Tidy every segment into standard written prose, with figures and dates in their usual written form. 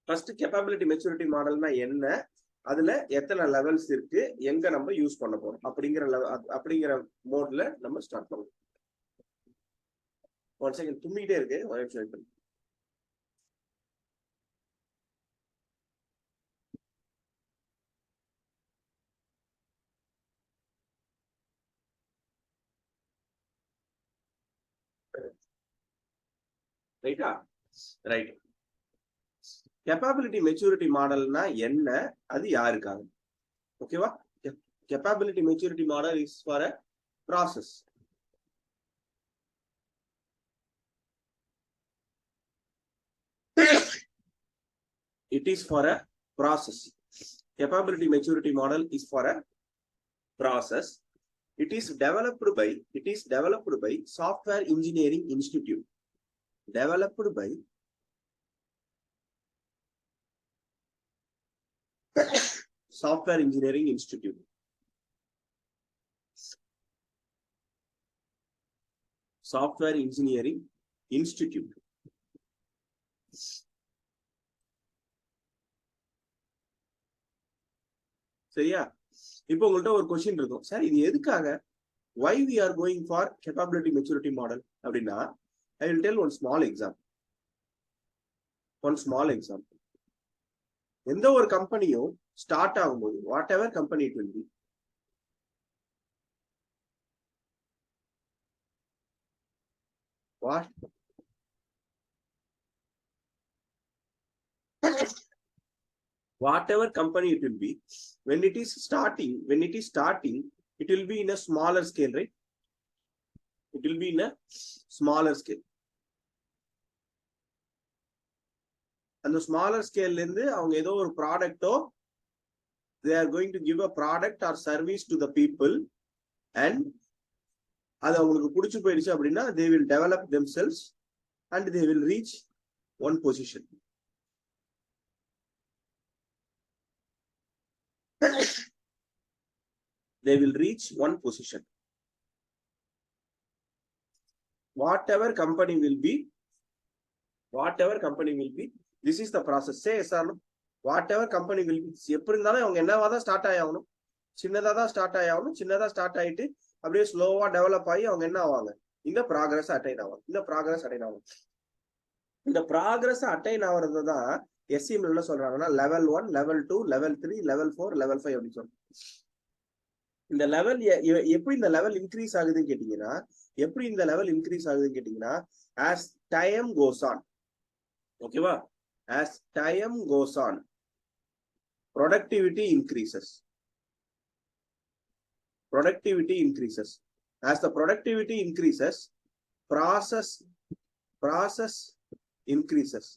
First capability maturity மாடல்னா என்ன, அதுல எத்தனை லெவல்ஸ் இருக்கு, எங்க நம்ம யூஸ் பண்ண போறோம் அப்படிங்கிற மோட்ல நம்ம ஸ்டார்ட் பண்ணுவோம். 1 செகண்ட் தும்மிக்கிட்டே இருக்கு, ஒரு நிமிஷம். ரைட்டா? ரைட். கேப்பபிலிட்டி மெச்சூரிட்டி மாடல்னா என்ன, அது யாருக்காக? ஓகேவா? Capability maturity model is for a process. It is for a process. Capability maturity model is for a process. It is developed by Software Engineering Institute. Developed by Software Engineering Institute. Software Engineering Institute. சரியா? இப்போ உங்கள்ட்ட ஒரு question இருக்கும், sir இது எதுக்காக, why we are going for capability maturity model அப்படின்னா, I will tell one small example. எந்த ஒரு கம்பெனியும் ஸ்டார்ட் ஆகும்போது, what ever company it will be, whatever company it will be, when it is starting, it will be in a smaller scale, right? It will be in a smaller scale. And the smaller scale இருந்து அவங்க ஏதோ ஒரு ப்ராடக்ட்டோ, they are going to give a product or service to the people, and அது அவங்களுக்கு பிடிச்சு போயிடுச்சு அப்படின்னா they will develop themselves and they will reach one position. They will reach one position. Whatever company will be, this is the process. Say yes or no. Whatever company will be, எப்படி இருந்தாலும் அவங்க என்னவா தான் start ஆகணும், சின்னதா தான் start ஆகணும். சின்னதா ஸ்டார்ட் ஆயிட்டு அப்படியே ஸ்லோவா டெவலப் ஆகி அவங்க என்ன ஆவாங்க, இந்த ப்ராக்ரஸ் அட்டைன் ஆவாங்க. இந்த ப்ராக்ரஸ் அட்டைன் ஆகிறது தான் எஸ்சிஎம் என்ன சொல்றாங்கன்னா level 1, level 2, level 3, level 4, level 5 அப்படின்னு சொல்றாங்க. இந்த லெவல் எப்படி இந்த லெவல் இன்க்ரீஸ் ஆகுதுன்னு கேட்டீங்கன்னா, as time goes on, ஓகேவா, as time goes on, productivity increases. As the productivity increases, process increases.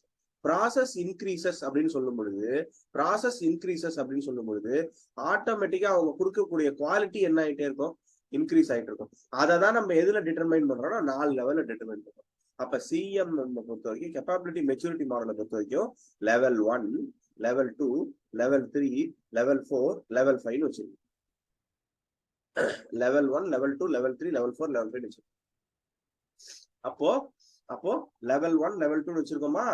Process increases அப்படின்னு சொல்லும் பொழுது ஆட்டோமேட்டிக்கா அவங்க கொடுக்கக்கூடிய குவாலிட்டி என்ன ஆயிட்டே இருக்கும், இன்க்ரீஸ் ஆயிட்டு இருக்கும். அதை தான் நம்ம எதுல டிட்டர்மைன் பண்றோம்னா 4 லெவல்ல டிட்டர்மைன் பண்றோம். அப்ப சிஎம் பொறுத்த வரைக்கும், கேப்பபிலிட்டி மெச்சூரிட்டி மாடலை பொறுத்த வரைக்கும் level 1, level 2, level 3, level 4, level 5 வச்சிருக்கோம். level 1, level 2, level 3, level 4, level 5 வச்சிருக்கோம். அப்போ level 1, level 2 வச்சிருக்கோமா.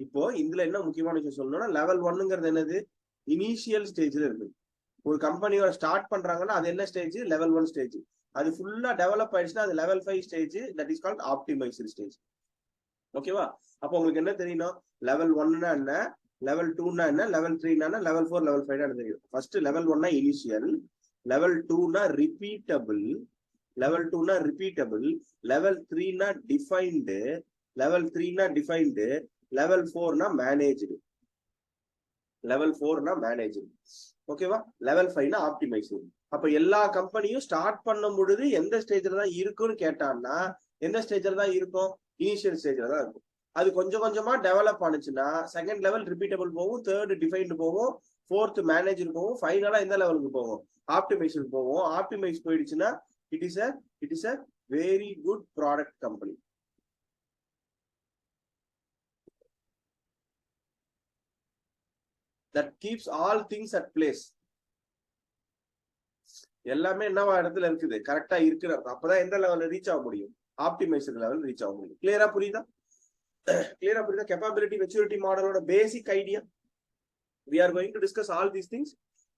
இப்போ இதுல என்ன முக்கியமான விஷயம் சொல்லணும்னா, லெவல் 1ங்கிறது என்னது, இனிஷியல் ஸ்டேஜ்ல இருக்கு. ஒரு கம்பெனியோட ஸ்டார்ட் பண்றாங்கன்னா அது என்ன ஸ்டேஜ், level 1 ஸ்டேஜ். அது ஃபுல்லா டெவலப் ஆயிடுச்சுன்னா அது level 5 stage, that is called optimised stage. ஓகேவா? அப்போ உங்களுக்கு என்ன தெரியணும், level 1னா என்ன, level 2னா என்ன, level 3னா என்ன, level 4, level 5 னா தெரியும். ஃபர்ஸ்ட் level 1னா இனிஷியல், level 2னா ரிப்பீட்டபிள், level 3னா டிஃபைன்டு, level 3னா level 4னா மேனேஜ்டு, ஓகேவா? level 5னா ஆப்டிமைஸ்டு. அப்ப எல்லா கம்பெனியும் ஸ்டார்ட் பண்ணும் பொழுது எந்த ஸ்டேஜ்ல தான் இருக்குன்னு கேட்டான்னா, எந்த ஸ்டேஜ்ல தான் இருக்கும், இனிஷியல் ஸ்டேஜ்ல தான் இருக்கும். அது கொஞ்சம் கொஞ்சமா டெவலப் ஆனிச்சுன்னா செகண்ட் லெவல் ரிப்பீட்டபிள் போகும், தேர்ட் டிஃபைன்டு போகும், ஃபோர்த் மேனேஜர் போகும், ஃபைனலா எந்த லெவலுக்கு போகும், ஆப்டிமைஸ்டு போகும். ஆப்டிமைஸ் போயிடுச்சுன்னா it is a very good product company. That keeps all things at place. எல்லாமே என்னவா இடத்துல இருக்குது, கரெக்டா இருக்கு. அப்பதான் எந்த லெவல்ல ரீச் ஆக முடியும், ஆப்டிமைஸ்டு லெவல் ரீச் ஆக முடியும். கிளியரா புரியுதா? கேப்பபிலிட்டி மெச்சூரிட்டி மாடலோட basic idea we are going to discuss all these things,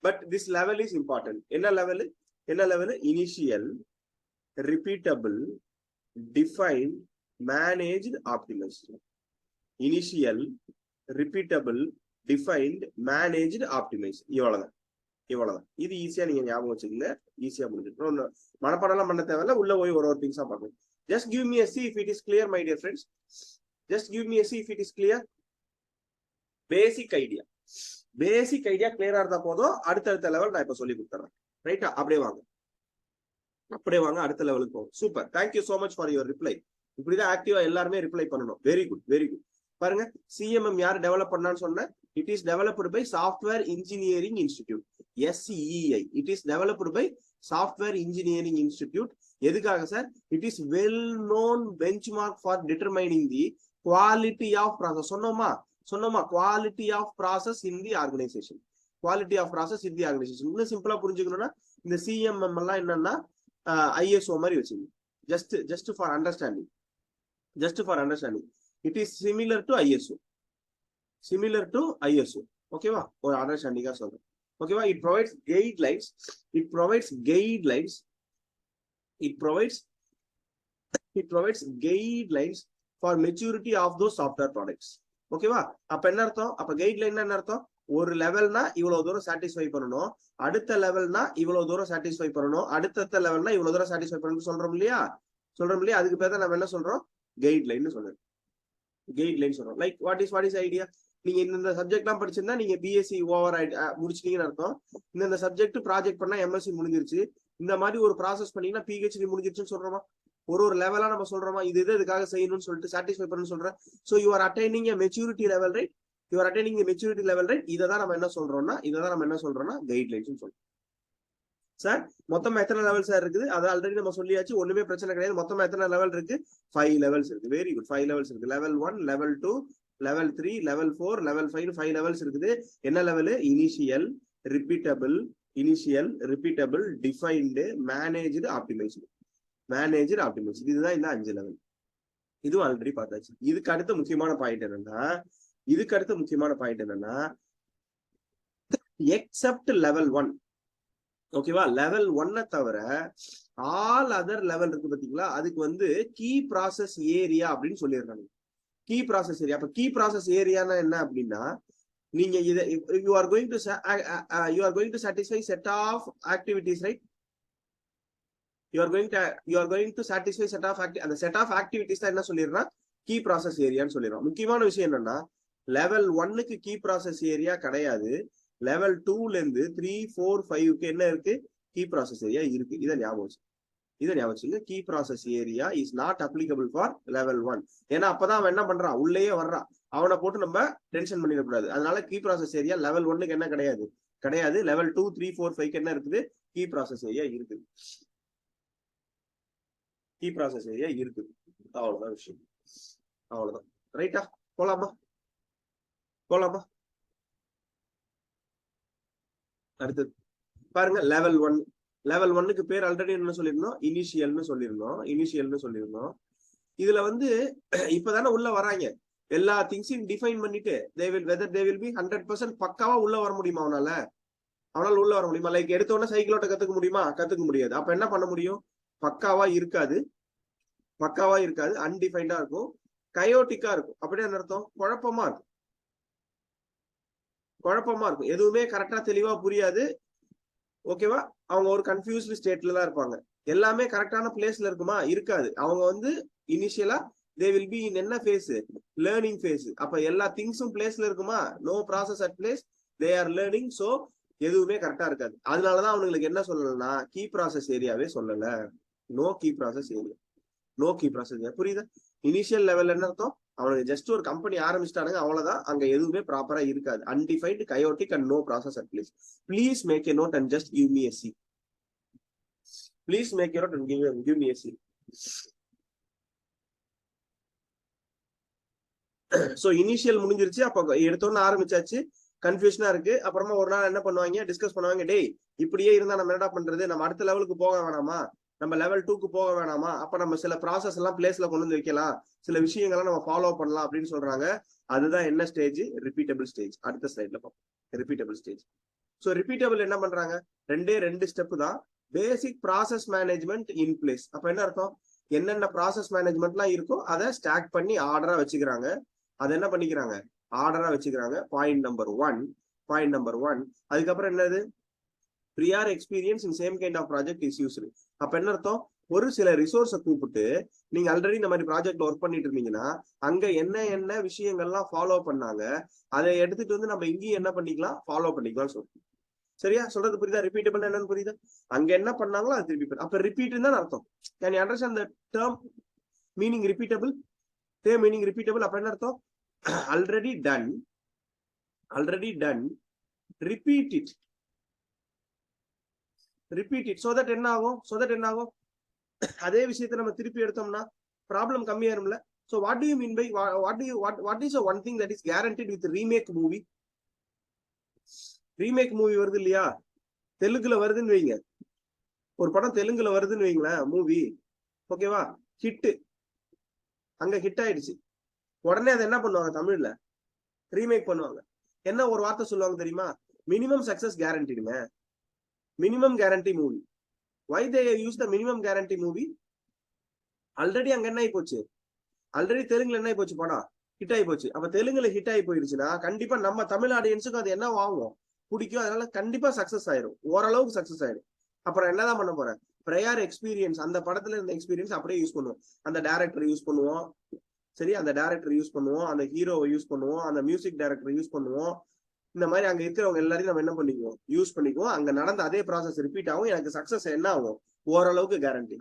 but this level is important. Enna level? Initial, repeatable, defined, managed, optimized. Initial, repeatable, defined, managed, optimized. இவ்வளவுதான். இது ஈஸியா நீங்க ஞாபகம் வச்சுக்கீங்க. ஈஸியா முடிஞ்சிடும். மனப்பாடம்லாம் பண்ண தேவையில்ல. உள்ள போய் ஒரு திங்ஸா பார்க்கணும். Just give me a see if it is clear, my dear friends. Just give me a see if it is clear. Basic idea clear ஆ இருந்தா போதும். அடுத்த லெவல் நான் இப்ப சொல்லி கொடுத்துறேன். ரைட்டா? அப்படியே வாங்க அடுத்த லெவலுக்கு போகும். Super. Thank you so much for your reply. இப்படிதான் ஆக்டிவா எல்லாருமே ரிப்ளை பண்ணணும். Very good. பாருங்க, சிஎம்எம் யார் டெவலப் பண்ணான்னு சொன்னேன். It is developed by software engineering institute, SEEI. It is developed by software engineering institute. எதுக்காக sir? It is well known benchmark for determining the quality of process. சொன்னோமா quality of process in the organisation. இன்னும் சிம்பிளா புரிஞ்சுக்கணும்னா இந்த CMM எல்லாம் என்னன்னா ISO மாதிரி வச்சுங்க. Just for understanding. It is similar to ISO. ஓகேவா? ஒரு அண்டர்ஸ்டாண்டிங்கா சொல்றேன். ஓகேவா? It provides guidelines for maturity of those software products. ஓகேவா? அப்ப என்ன அர்த்தம்? அப்ப கைட்லைன் என்ன அர்த்தம்? ஒரு லெவல்னா இவ்வளவு தூரம் சாட்டிஸ்ஃபை பண்ணணும், அடுத்த லெவல்னா இவ்வளவு தூரம் சாட்டிஸ்ஃபை பண்ணணும், அடுத்த லெவல்னா இவ்வளவு தூரம் சாட்டிஸ்ஃபை பண்ணணும் சொல்றோம் இல்லையா? அதுக்கு பேர் தான் நம்ம என்ன சொல்றோம்? கைட்லைன் சொல்றோம். Like what is idea? நீங்க இந்த சப்ஜெக்ட் எல்லாம் படிச்சிருந்தா நீங்க BSc ஓவர் முடிச்சிட்டீங்கன்னு அர்த்தம். இந்த சப்ஜெக்ட் ப்ராஜெக்ட் பண்ணா MSc முடிஞ்சிருச்சு. இந்த மாதிரி ஒரு ப்ராசஸ் பண்ணீங்கன்னா PhD முடிஞ்சிருச்சுன்னு சொல்றோமா? ஒரு லெவலா நம்ம சொல்றோமா? இதுக்காக செய்யணும்னு சொல்லிட்டு சாட்டிஸ்ஃபை பண்ணணும்னு சொல்றேன். So you are attaining a maturity level, right? இதான் நம்ம என்ன சொல்றோம்னா கைட்லைன்ஸ் சொல்றோம். சார் மொத்தம் எத்தனை லெவல் சார் இருக்குது? அது ஆல்ரெடி நம்ம சொல்லியாச்சு. ஒண்ணுமே பிரச்சனை கிடையாது. மொத்தம் எத்தனை லெவல் இருக்கு? 5 லெவல்ஸ் இருக்கு. Very good. 5 லெவல்ஸ் இருக்கு. Level 1, level 2, level 3, level 4, level 5 levels இருக்குது. என்ன level? Initial, repeatable, defined, managed, optimised. இதுதான் இந்த 5 லெவல். இதுவும் ஆல்ரெடி பார்த்தாச்சு. இதுக்கு அடுத்த முக்கியமான பாயிண்ட் என்னன்னா எக்ஸப்ட் லெவல் 1. ஓகேவா? லெவல் 1 தவிர ஆல் அதர் லெவல் இருக்கு பாத்தீங்களா? அதுக்கு கீ ப்ராசஸ் ஏரியா அப்படின்னு சொல்லிடுறாங்க. Key process area. அப்ப கீ ப்ராசஸ் ஏரியானா என்ன அப்படின்னா, நீங்க இதை you are going to satisfy set of activities, right? you are going to satisfy set of அந்த set of activities தான் என்ன சொல்லிடுறா? கீ ப்ராசஸ் ஏரியான்னு சொல்லிடுறோம். முக்கியமான விஷயம் என்னன்னா, லெவல் 1க்கு கீ ப்ராசஸ் ஏரியா கிடையாது. லெவல் 2ல இருந்து 3, 4, 5க்கு என்ன இருக்கு? கீ ப்ராசஸ் ஏரியா இருக்கு. இதை ஞாபகம். Key process area is not applicable for level 1. ஏன்னா அப்பதான் அவன் என்ன பண்றான்? உள்ளேயே வர்றான். அவனை போட்டு நம்ம டென்ஷன் பண்ணிடக்கூடாது. அதனால கீ ப்ராசஸ் ஏரியா லெவல் 1க்கு என்ன கிடையாது. லெவல் 2, 3, 4, 5க்கு என்ன இருக்குது? கீ ப்ராசஸ் ஏரியா இருக்குது. அவ்வளவுதான் விஷயம். அவ்வளவுதான். ரைட்டா? போலாமா? அடுத்தது பாருங்க. லெவல் 1க்கு பேர் ஆல்ரெடி என்ன சொல்லிருந்தோம்? இனிஷியல்னு சொல்லிருந்தோம். இதுல இப்பதானே உள்ள வராங்க. எல்லா திங்ஸையும் டிஃபைன் பண்ணிட்டு whether they will be 100% பக்காவா உள்ள வர முடியுமா? அவனால உள்ள வர முடியுமா? லைக் எடுத்த உடனே சைக்கிள் ஓட்ட கத்துக்க முடியுமா? கத்துக்க முடியாது. அப்ப என்ன பண்ண முடியும்? பக்காவா இருக்காது. அன்டிஃபைன்டா இருக்கும். கயோட்டிக்கா இருக்கும். அப்படியே என்ன அர்த்தம்? குழப்பமா இருக்கும். எதுவுமே கரெக்டா தெளிவா புரியாது. ஓகேவா? அவங்க ஒரு கன்ஃபியூஸ்டு ஸ்டேட்ல தான் இருப்பாங்க. எல்லாமே கரெக்டான பிளேஸ்ல இருக்குமா? இருக்காது. அவங்க இனிஷியலா தே வில் பி இன் என்ன ஃபேஸ்? Learning phase. அப்ப எல்லா திங்ஸும் பிளேஸ்ல இருக்குமா? No process at place, they are learning. So எதுவுமே கரெக்டா இருக்காது. அதனாலதான் அவங்களுக்கு என்ன சொல்லலன்னா கீ ப்ராசஸ் ஏரியாவே சொல்லல. No key process area. புரியுதா? இனிஷியல் லெவல் என்ன அர்த்தம்? அவனுக்கு ஜஸ்ட் ஒரு கம்பெனி ஆரம்பிச்சிட்டானுங்க, அவ்வளவுதான். அங்க எதுவுமே ப்ராப்பரா இருக்காது. Undefined, chaotic and no process at place. Please make a note and just give me a C. So initial முடிஞ்சிருச்சு. அப்ப எடுத்தோன்னு ஆரம்பிச்சாச்சு. கன்ஃபியூஷனா இருக்கு. அப்புறமா ஒரு நாள் என்ன பண்ணுவாங்க? டிஸ்கஸ் பண்ணுவாங்க. டேய், இப்படியே இருந்தா நம்ம என்னடா பண்றது? நம்ம அடுத்த லெவலுக்கு போக வேணாமா? நம்ம லெவல் 2க்கு போக வேணாமா, அப்ப நம்ம சில ப்ராசஸ் எல்லாம் பிளேஸ்ல கொண்டு வந்து வைக்கலாம், சில விஷயங்கள்லாம் நம்ம ஃபாலோ பண்ணலாம் அப்படின்னு சொல்றாங்க. அதுதான் என்ன ஸ்டேஜ்? Repeatable stage. அடுத்த ஸ்லைட்ல பார்ப்போம் ரிப்பீட்டபிள் ஸ்டேஜ். ஸோ ரிப்பீட்டபிள் என்ன பண்றாங்க? ரெண்டு ஸ்டெப் தான். பேசிக் ப்ராசஸ் மேனேஜ்மெண்ட் இன் பிளேஸ். அப்ப என்ன அர்த்தம்? என்னென்ன ப்ராசஸ் மேனேஜ்மெண்ட்லாம் இருக்கோ அதை ஸ்டாக் பண்ணி ஆர்டரா வச்சுக்கிறாங்க. அதை என்ன பண்ணிக்கிறாங்க? ஆர்டரா வச்சுக்கிறாங்க. Point number one. அதுக்கப்புறம் என்னது? prior experience in same kind of project is used. அப்ப என்ன அர்த்தம்? ஒரு சில ரிசோர்ஸை கூப்பிட்டு நீங்க ஆல்ரெடி இந்த மாதிரி ப்ராஜெக்ட்ல ஒர்க் பண்ணிட்டு இருந்தீங்கன்னா அங்க என்ன விஷயங்கள்லாம் ஃபாலோ பண்ணாங்க அதை எடுத்துட்டு வந்து நம்ம இங்கேயும் என்ன பண்ணிக்கலாம்? ஃபாலோ பண்ணிக்கலாம் சொல்றோம். சரியா? சொல்றது புரியுதா? ரிப்பீட்டபிள் என்னன்னு புரியுதா? அங்க என்ன பண்ணாங்களோ அது திருப்பி அப்ப ரிப்பீட் தான் அர்த்தம். Can you understand the term meaning repeatable? Term meaning repeatable அப்ப என்ன அர்த்தம்? Already done repeat it so that என்ன ஆகும்? அதே விஷயத்தை நம்ம திருப்பி எடுத்தோம்னா problem கம்மியாயிரும்ல. so what do you mean by what is the one thing that is guaranteed with remake movie? Remake movie வருது இல்லையா? தெலுங்குல வருதுன்னு வைங்க, ஒரு படம் தெலுங்குல வருதுன்னு வைங்களேன் மூவி, ஓகேவா? அங்க ஹிட் ஆயிடுச்சு. உடனே அதை என்ன பண்ணுவாங்க? தமிழ்ல ரீமேக் பண்ணுவாங்க. என்ன ஒரு வார்த்தை சொல்லுவாங்க தெரியுமா? மினிமம் சக்சஸ் கேரண்டிடுங்க. Minimum guarantee movie. why they use the minimum guarantee movie? Already அங்க என்ன ஆகி போச்சு? ஆல்ரெடி தெலுங்குல என்ன ஆகி போச்சு? படம் ஹிட் ஆகி போச்சு. அப்ப தெலுங்குல ஹிட் ஆகி போயிருச்சுன்னா கண்டிப்பா நம்ம தமிழ் ஆடியன்ஸுக்கு அது என்ன வாங்கும்? பிடிக்கும். அதனால கண்டிப்பா சக்சஸ் ஆயிரும், ஓரளவுக்கு சக்சஸ் ஆயிரும். அப்புறம் என்னதான் பண்ண போறேன்? ப்ரையர் எக்ஸ்பீரியன்ஸ், அந்த படத்துல இருந்த எக்ஸ்பீரியன்ஸ் அப்படியே யூஸ் பண்ணுவோம். அந்த டைரக்டர் யூஸ் பண்ணுவோம், சரி, அந்த டைரக்டர் யூஸ் பண்ணுவோம், அந்த ஹீரோவை யூஸ் பண்ணுவோம், அந்த மியூசிக் டைரக்டர் யூஸ் பண்ணுவோம். இந்த மாதிரி அங்க இருக்கிறவங்க எல்லாரையும் நம்ம என்ன பண்ணிக்குவோம்? யூஸ் பண்ணிக்குவோம். அங்க நடந்த அதே ப்ராசஸ் ரிப்பீட் ஆகும். எனக்கு சக்சஸ் என்ன ஆகும்? ஓரளவுக்கு கேரண்டி.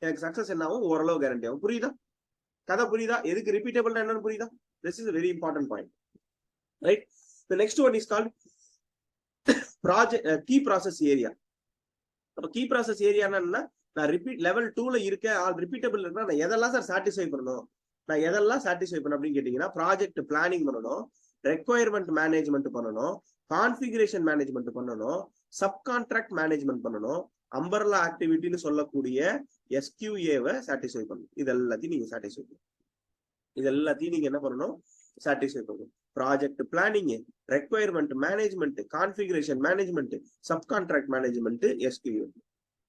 எனக்கு சக்சஸ் என்ன ஆகும்? ஓரளவு கேரண்டி ஆகும். புரியுதா? கதை புரியுதா? எதுக்கு ரிப்பீட்டபிள் என்னன்னு புரியுதா? This is very important point, right? The next one is called project key process area. அப்ப கீ ப்ராசஸ் ஏரியானா என்ன? நான் லெவல் 2ல இருக்கேன், ஆல் ரிப்பீட்டபிள் இருக்குன்னா நான் எதெல்லாம் சார் சாட்டிஸ்ஃபை பண்ணணும்? நான் எதெல்லாம் சாட்டிஸ்ஃபை பண்ணணும் அப்படின்னு கேட்டீங்கன்னா, ப்ராஜெக்ட் பிளானிங் பண்ணணும், ரெக்வயர்மெண்ட் மேனேஜ்மெண்ட் பண்ணணும், கான்ஃபிகரேஷன் மேனேஜ்மெண்ட் பண்ணணும், சப்கான்ட்ராக்ட் மேனேஜ்மெண்ட் பண்ணணும், அம்பர்லா ஆக்டிவிட்டின்னு சொல்லக்கூடிய எஸ்கியூஏவை சாட்டிஸ்ஃபை பண்ணணும். இது எல்லாத்தையும் நீங்க சாட்டிஸ்ஃபை பண்ணணும். இது எல்லாத்தையும் நீங்க என்ன பண்ணணும்? சாட்டிஸ்ஃபை பண்ணணும். Project planning, requirement management, configuration management, subcontract management, SQA,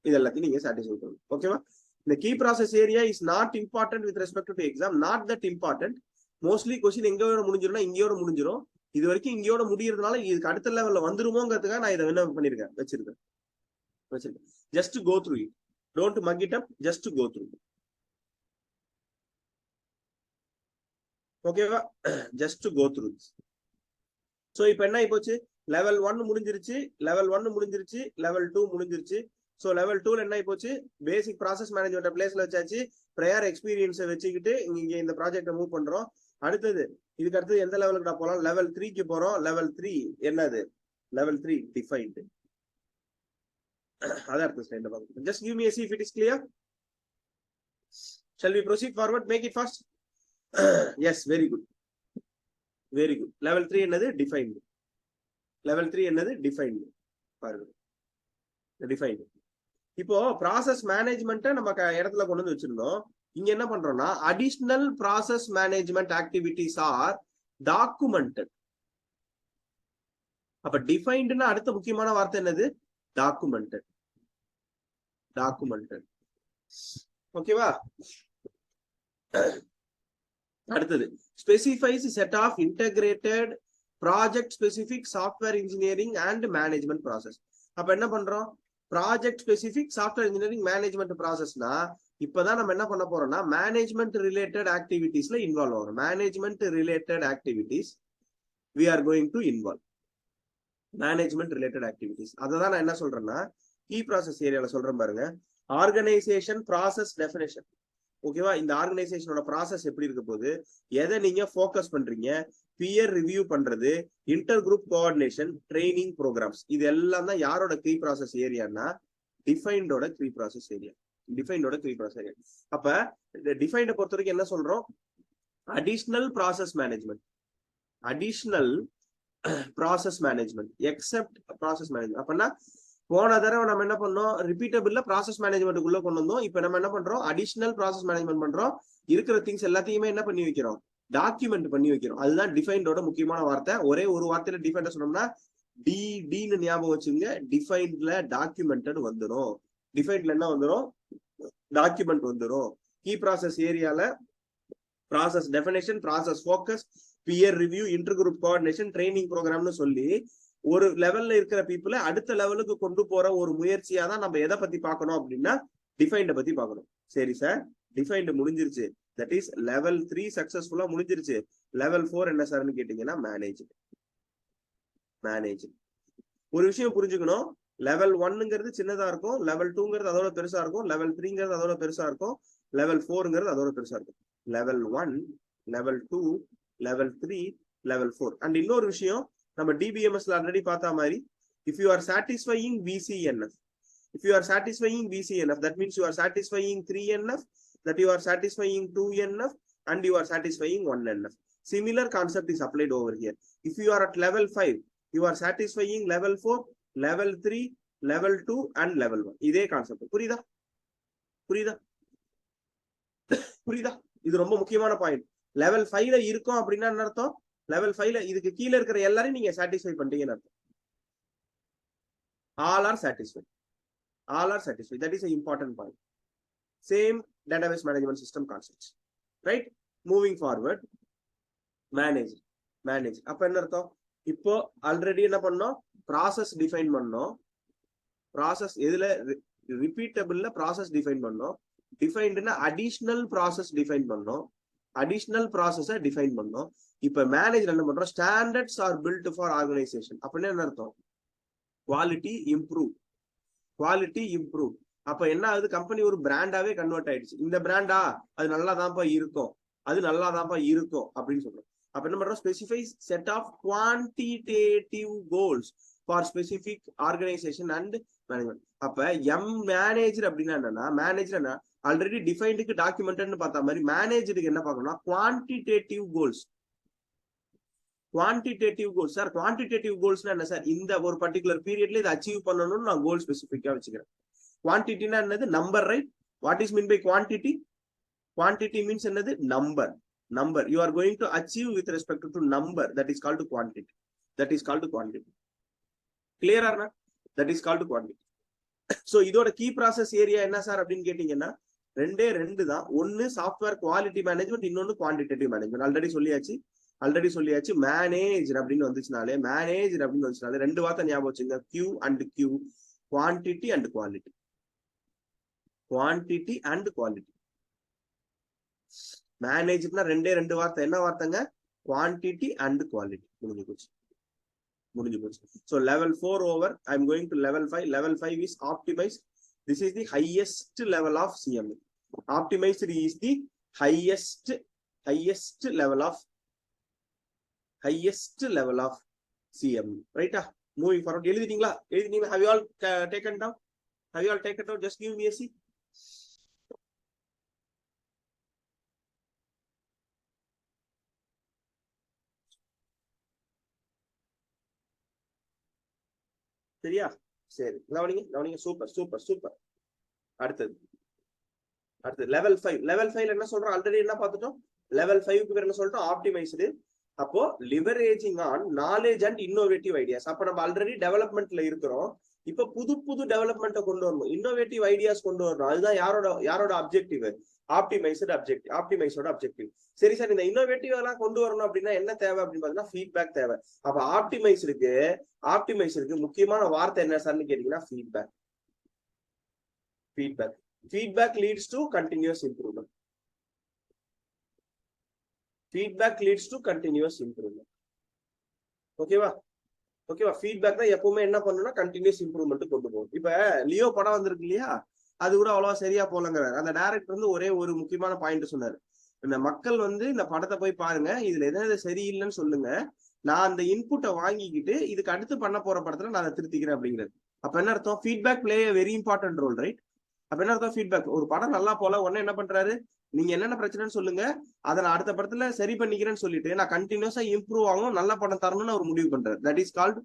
இது எல்லாத்தையும் நீங்க சாட்டிஸ்ஃபை பண்ணணும். ஓகேவா? இந்த key process area is not important with respect to exam. Not that important. Mostly question எங்கயோட முடிஞ்சிரும்னா இங்கயோட முடிஞ்சிடும். இது வரைக்கும் இங்கயோட முடியறதுனால இதுக்கு அடுத்த லெவல்ல வந்துருமோங்கிறதுக்காக நான் இதை என்ன பண்ணிருக்கேன்? வச்சிருக்கேன். Just go through it. Don't mug it up, just go through. ஓகேவா? Just go through. சோ இப்போ என்ன ஆகி போச்சு? லெவல் 1 முடிஞ்சிருச்சு, லெவல் 2 முடிஞ்சிருச்சு. ஸோ லெவல் 2ல என்ன ஆகி போச்சு? பேசிக் ப்ராசஸ் மேனேஜ்மெண்ட் பிளேஸ்ல வச்சாச்சு. ப்ரையர் எக்ஸ்பீரியன்ஸை வச்சுக்கிட்டு இங்க இந்த ப்ராஜெக்டை மூவ் பண்றோம். அடுத்தது இதுக்கு அடுத்தது எந்த லெவலுக்கு நான் போலாம்? லெவல் 3க்கு போறோம். லெவல் 3 என்னது? Level 3 defined. அதான் அடுத்த ஸ்லைட்ல பார்க்கலாம். Just give me a see if it is clear. Shall we proceed forward? Make it fast. Yes, very good. Very good. Level 3 என்னது? டிஃபைன்டு. லெவல் 3 என்னது? டிஃபைன்டு. பாருங்க, டிஃபைன்டு. இப்போ ப்ராசஸ் மேனேஜ்மெண்ட்டை நம்ம இடத்துல கொண்டு வந்து வச்சிருந்தோம். இங்க என்ன பண்றோம்னா, additional process management activities are documented. அப்ப டிஃபைன்டுனா அடுத்த முக்கியமான வார்த்தை என்னது? டாக்குமெண்டட். ஓகேவா? அடுத்தது specifies set of integrated project specific software engineering and management process. அப்ப என்ன பண்றோம்? Project specific software engineering management ப்ராசஸ்னா இப்பதான் நம்ம என்ன பண்ண போறோம்னா மேனேஜ்மெண்ட் ரிலேட்டட் ஆக்டிவிட்டிஸ்ல இன்வால்வ் ஆகிறோம். Management related activities we are going to involve. Management related activities. அதை தான் நான் என்ன சொல்றேன்னா கீ ப்ராசஸ் ஏரியால சொல்றேன் பாருங்க. Organisation process definition. ஓகேவா? இந்த ஆர்கனைசேஷனோட ப்ராசஸ் எப்படி இருக்க போகுது, எதை நீங்க ஃபோக்கஸ் பண்றீங்க, பியர் ரிவ்யூ பண்றது, inter group coordination, training programmes, இது எல்லாம் தான் யாரோட கீ ப்ராசஸ் ஏரியானா டிஃபைன்டோட கீ ப்ராசஸ் ஏரியா. அப்ப டிஃபைன்ட பொறுத்த வரைக்கும் என்ன சொல்றோம்? Additional process management, except process management. அப்படின்னா போன தடவை நம்ம என்ன பண்ணோம், ரிப்பீட்டபிள்ல ப்ராசஸ் மேனேஜ்மெண்ட்டுக்குள்ள கொண்டு வந்தோம். இப்ப நம்ம என்ன பண்றோம், அடிஷனல் ப்ராசஸ் மேனேஜ்மெண்ட் பண்றோம். இருக்கிற திங்ஸ் எல்லாத்தையுமே என்ன பண்ணி வைக்கிறோம், டாக்குமெண்ட் பண்ணி வைக்கிறோம். அதுதான் டிஃபைன்டோட முக்கியமான வார்த்தை. ஒரே ஒரு வார்த்தையில டிஃபைன் சொன்னோம்னா டின்னு ஞாபகம் வச்சுங்க. டிஃபைன்ட்ல டாக்குமெண்டட் வந்துடும். டிஃபைன்ட்ல என்ன வந்துடும், டாக்குமெண்ட் வந்துடும். கீ ப்ராசஸ் ஏரியால process definition, process focus, peer review, inter group coordination, training ப்ரோக்ராம்னு சொல்லி ஒரு லெவல்ல இருக்கிற பீப்புளை அடுத்த லெவலுக்கு கொண்டு போற ஒரு முயற்சியா தான் நம்ம எதை பத்தி பார்க்கணும் அப்படின்னா டிஃபைன்ட பத்தி பார்க்கணும். சரி சார், டிஃபைன்ட் முடிஞ்சிருச்சு. தட் இஸ் லெவல் 3 சக்சஸ்ஃபுல்லா முடிஞ்சிருச்சு. லெவல் 4 என்ன சார்னு கேட்டீங்கன்னா மேனேஜ். ஒரு விஷயம் புரிஞ்சுக்கணும், லெவல் 1ங்கிறது சின்னதா இருக்கும், லெவல் 2ங்கிறது அதோட பெருசா இருக்கும், லெவல் 3ங்கிறது அதோட பெருசா இருக்கும், லெவல் 4ங்கிறது அதோட பெருசா இருக்கும். Level 1, level 2, level 3, level 4. And இன்னொரு விஷயம், நம்ம டிபிஎம்எஸ்ல ஆல்ரெடி பார்த்த மாதிரி, if you are satisfying VCNF, if you are satisfying VCNF, that means you are satisfying 3NF, that you are satisfying 2NF, and you are satisfying 1NF. Similar concept is applied over here. If you are at level 5, you are satisfying level 4, level 3, level 2, and level 1. இதே concept. புரியுதா? இது ரொம்ப முக்கியமான point. Level 5ல இருக்கும் அப்படின்னா என்ன அர்த்தம், level 5ல இதுக்கு கீழே இருக்கிற எல்லாரையும் நீங்க சாட்டிஸ்ஃபை பண்ணிட்டீங்கன்னு அர்த்தம். All are satisfied. That is an important point. Same database management system concepts, right? Moving forward, manage. அப்ப என்ன அர்த்தம், இப்போ ஆல்ரெடி என்ன பண்ணோம், ப்ராசஸ் டிஃபைன் பண்ணோம். ப்ராசஸ் எதுல, ரிப்பீட்டபிள்ல ப்ராசஸ் டிஃபைன் பண்ணோம். டிஃபைன்ட்னா அடிஷனல் ப்ராசஸ் டிஃபைன் பண்ணோம். அடிஷனல் ப்ராசஸை டிஃபைன் பண்ணோம். இப்ப மேனேஜர் என்ன பண்றோம், standards are built for organisation. அப்படின்னு என்ன அர்த்தம், குவாலிட்டி இம்ப்ரூவ். அப்ப என்ன ஆகுது, கம்பெனி ஒரு பிராண்டாவே கன்வெர்ட் ஆயிடுச்சு. இந்த பிராண்டா அது நல்லாதான்ப்பா இருக்கும், அப்படின்னு சொல்றோம். அப்ப என்ன பண்றோம், specify set of quantitative goals for specific organisation and management. அப்ப மேனேஜர் அப்படின்னா என்னன்னா, மேனேஜர் என்ன, ஆல்ரெடி டிஃபைன்டுக்கு டாக்குமெண்ட்னு பார்த்த மாதிரி மேனேஜருக்கு என்ன பார்க்கணும்னா குவான்டிடேட்டிவ் கோல்ஸ். சார் குவான்டிடேட்டிவ் கோல்ஸ்னா என்ன சார், இந்த ஒரு பர்டிகுலர் பீரியட்ல இதை அச்சீவ் பண்ணணும்னு நான் கோல் ஸ்பெசிஃபிக்கா வச்சுக்கிறேன். குவான்டிட்டினா என்னது, number, right? What is mean by quantity? Quantity means என்னது, number. You are going to achieve with respect to number, that is called quantity. Clear or not? That is called quantity. So இதோட key process area என்ன sir அப்படின்னு கேட்டீங்கன்னா ரெண்டு தான். ஒன்னு software quality management, இன்னொன்னு quantitative management. Already சொல்லியாச்சு. Manager அப்படின்னு வந்துச்சுனாலே ரெண்டு வார்த்தை ஞாபகம் வச்சுங்க, Q and Q, quantity and quality. மேனேஜ்னா ரெண்டு வார்த்தை. என்ன வார்த்தைங்க, குவான்டிட்டி அண்ட் குவாலிட்டி. முடிஞ்சு போச்சு. So level 4 over, I am going to level 5. Level 5 is optimized. This is the highest level of CME. Optimized is the highest level of CME, right? Moving forward, எழுதிட்டீங்களா? Have you all taken down? Just give me a C. சரியா? சரி, கவனிங்க. Super. அடுத்தது level 5 என்ன சொல்றோம், already என்ன பார்த்துட்டோம், level 5க்கு பேர் என்ன சொல்லிட்டோம், ஆப்டிமைஸ்டு. அப்போ leveraging on knowledge and innovative ideas. அப்ப நம்ம ஆல்ரெடி டெவலப்மெண்ட்ல இருக்கிறோம். இப்ப புது டெவலப்மெண்ட்டை கொண்டு வரணும், இன்னோவேட்டிவ் ஐடியாஸ் கொண்டு வரணும். அதுதான் யாரோட அப்ஜெக்டிவ், ஆப்டிமைஸோட அப்ஜெக்டிவ். சரி சார், இந்த இன்னோவேட்டிவ் எல்லாம் கொண்டு வரணும் அப்படின்னா என்ன தேவை அப்படின்னு பாத்தீங்கன்னா ஃபீட்பேக் தேவை. அப்ப ஆப்டிமைஸருக்கு முக்கியமான வார்த்தை என்ன சார்னு கேட்டீங்கன்னா feedback leads to continuous improvement. ஓகேவா? ஃபீட்பேக் தான் எப்பவுமே என்ன பண்ணணும்னா கண்டினியூஸ் இம்ப்ரூவ்மெண்ட் கொண்டு போகும். இப்ப லியோ படம் வந்திருக்கு இல்லையா, அது கூட அவ்வளவா சரியா போலங்கிறாரு. அந்த டைரக்டர் வந்து ஒரே ஒரு முக்கியமான பாயிண்ட் சொன்னாரு, இந்த மக்கள் வந்து இந்த படத்தை போய் பாருங்க, இதுல எதாவது சரியில்லைன்னு சொல்லுங்க, நான் அந்த இன்புட்டை வாங்கிக்கிட்டு இதுக்கு அடுத்து பண்ண போற படத்துல நான் அதை திருத்திக்கிறேன் அப்படிங்கிறது. அப்ப என்ன அர்த்தம், feedback play a very important role, right? அப்ப என்ன அர்த்தம், ஃபீட்பேக். ஒரு படம் நல்லா போல உடனே என்ன பண்றாரு, நீங்க என்னென்ன பிரச்சனைன்னு சொல்லுங்க, அதை நான் அடுத்த படத்துல சரி பண்ணிக்கிறேன்னு சொல்லிட்டு நான் கண்டினியூஸா இம்ப்ரூவ் ஆகும், நல்ல படம் தரணும்னு அவர் முடிவு பண்றாரு. தட் இஸ் கால்ட்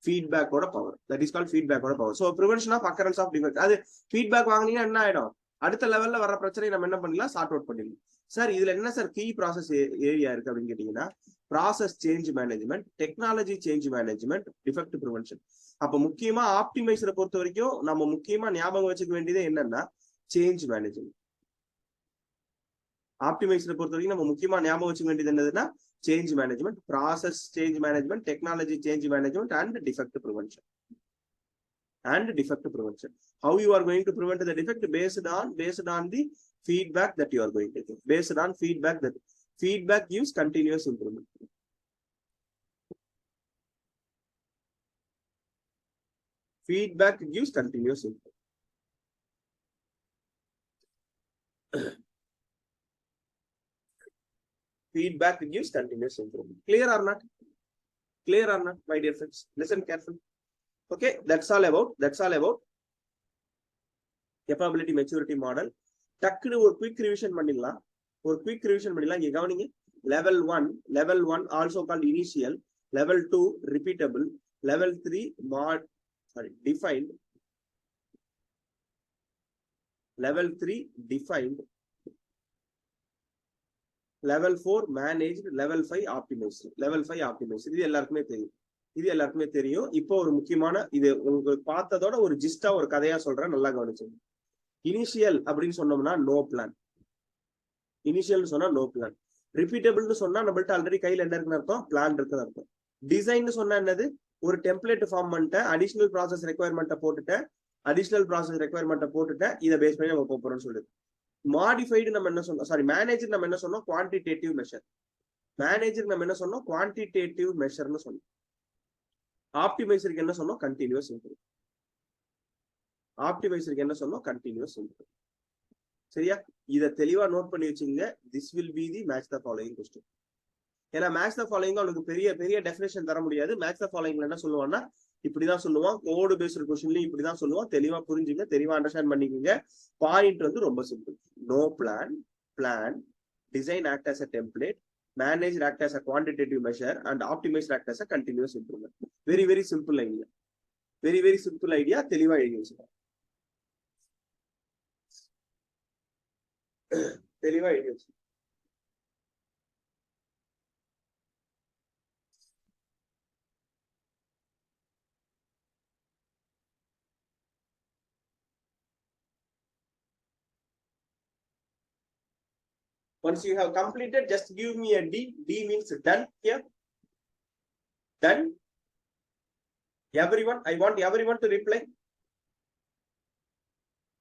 ஃபீட்பேக்கோட பவர். தட் இஸ் கால் ஃபீட்பேக்கோட power. So prevention of occurrence of defect. அது ஃபீட்பேக் வாங்கினீங்கன்னா என்ன ஆயிடும், அடுத்த லெவல்ல வர பிரச்சனை நம்ம என்ன பண்ணலாம், சார்ட் அவுட் பண்ணிடலாம். சார் இதுல என்ன சார் கீ ப்ராசஸ் ஏரியா இருக்கு அப்படின்னு கேட்டீங்கன்னா, process change management, technology change management, defect prevention. அப்ப முக்கியமா ஆப்டிமைசரை பொறுத்த வரைக்கும் நம்ம முக்கியமா ஞாபகம் வச்சுக்க வேண்டியது என்னன்னா சேஞ்ச் மேனேஜ்மெண்ட். ஆப்டிமைசரை பொறுத்த வரைக்கும் நம்ம முக்கியமா ஞாபகம் வச்சுக்க வேண்டியது என்னதுன்னா change management, process change management, technology change management and defect prevention. And defect prevention. How you are going to prevent the defect based on the feedback that you are going to give. Based on feedback, that feedback gives continuous improvement. Feedback gives continuous improvement. Feedback gives continuous improvement. Clear or not? Clear or not, my dear friends? Listen carefully. Okay, that's all about capability maturity model. டக்குனு ஒரு quick revision பண்ணிடலாம். இங்க கவனிங்க. level 1 also called initial, level 2 repeatable, level 3 defined, level 3 defined, level 4 managed, level 5 optimized. இது எல்லாருக்குமே தெரியும். இப்போ ஒரு முக்கியமான இது உங்களுக்கு பார்த்ததோட ஒரு ஜிஸ்டா ஒரு கதையா சொல்றேன், நல்லா கவனிச்சுங்க. இனிஷியல் அப்படின்னு சொன்னோம்னா நோ பிளான். இனிஷியல் சொன்னா நோ பிளான். ரிப்பீட்டபிள்னு சொன்னா நம்மள்ட்ட ஆல்ரெடி கையில என்ன இருக்குன்னு அர்த்தம், பிளான் இருக்குன்னு அர்த்தம். டிசைன் சொன்னா என்னது, ஒரு டெம்ப்ளேட் ஃபார்ம் பண்ணிட்டேன், அடிஷனல் ப்ராசஸ் ரெக்யர்மெண்ட்டை போட்டுட்டேன், இதை பேஸ் பண்ணி நம்ம போறோம்னு சொல்லுது. மாடிஃபைடு நம்ம என்ன சொன்னோம், சாரி மேனேஜர் நம்ம என்ன சொன்னோம், குவான்டிடேட்டிவ் மெஷர்னு சொன்னோம். ஆப்டிமைசருக்கு என்ன சொன்னோம், கண்டினியூஸ் இம்ப்ரூவ். சரியா, இத தெளிவா நோட் பண்ணி வச்சுங்க. This will be the match the following question. ஏன்னா மேட்ச் த ஃபாலோயிங் அவனுக்கு பெரிய டெஃபினேஷன் தர முடியாது. மேட்ச் த ஃபாலோயிங்ல என்ன சொல்லுவான்னா இப்படிதான் சொல்லுவான், கோடு பேஸ்டு क्वेश्चनலயும் இப்படிதான் சொல்லுவான். தெளிவா புரிஞ்சுங்க, தெளிவா அண்டர்ஸ்டாண்ட் பண்ணிக்கோங்க. பாயிண்ட் வந்து ரொம்ப simple. No plan, design act as a template, manage act as a quantitative measure, and optimize act as a continuous improvement. Very simple idea. Very simple idea. தெளிவா எழுதி வச்சுக்கோங்க. Once you have completed, just give me a D. D means done here. Done. Everyone, I want everyone to reply.